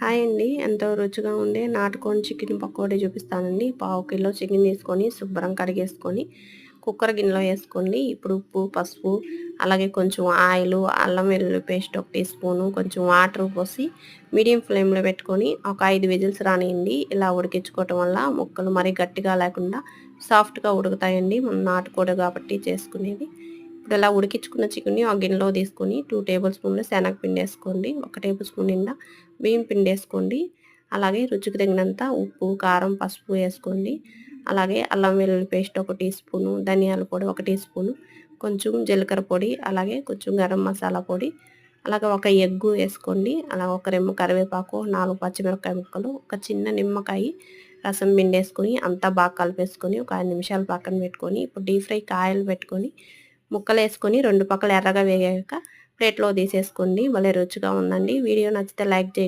Hi అండి. ఎంతో రుచిగా ఉండే నాటుకోడి చికెన్ పకోడీ చూపిస్తానండి. పావు కిలో చికెన్ తీసుకొని శుభ్రం కడిగేసుకొని కుక్కర్ గిన్నెలో వేసుకోండి. ఇప్పుడు ఉప్పు, పసుపు అలాగే కొంచెం ఆయిలు, అల్లం వెల్లుల్లి పేస్ట్ ఒక టీ స్పూను, కొంచెం వాటర్ పోసి మీడియం ఫ్లేమ్లో పెట్టుకొని ఒక 5 విజిల్స్ రానియండి. ఇలా ఉడికించుకోవటం వల్ల ముక్కలు మరీ గట్టిగా లేకుండా సాఫ్ట్గా ఉడుకుతాయండి. మనం నాటుకోడి కాబట్టి చేసుకునేది. ఇప్పుడు ఇలా ఉడికించుకున్న చికెన్ని ఒక గిన్నెలో తీసుకొని 2 టేబుల్ స్పూన్లు శనగపిండి వేసుకోండి. 1 టేబుల్ స్పూన్ నిండా బియ్యం పిండి వేసుకోండి. అలాగే రుచికి తగినంత ఉప్పు, కారం, పసుపు వేసుకోండి. అలాగే అల్లం వెల్లుల్లి పేస్ట్ ఒక టీ స్పూను, ధనియాల పొడి ఒక టీ స్పూను, కొంచెం జీలకర్ర పొడి, అలాగే కొంచెం గరం మసాలా పొడి, అలాగే ఒక ఎగ్గు వేసుకోండి. అలా ఒక రెమ్మ కరివేపాకు, 4 పచ్చిమిరపకాయ ముక్కలు, ఒక చిన్న నిమ్మకాయ రసం పిండేసుకొని అంతా బాగా కలిపేసుకొని ఒక 5 నిమిషాలు పక్కన పెట్టుకొని ఇప్పుడు డీప్ ఫ్రైకి ఆయిల్ పెట్టుకొని ముక్కలు వేసుకొని 2 పక్కల ఎర్రగా వేగాక ప్లేట్లో తీసేసుకోండి. భలే రుచిగా ఉందండి. వీడియో నచ్చితే లైక్ చేయండి.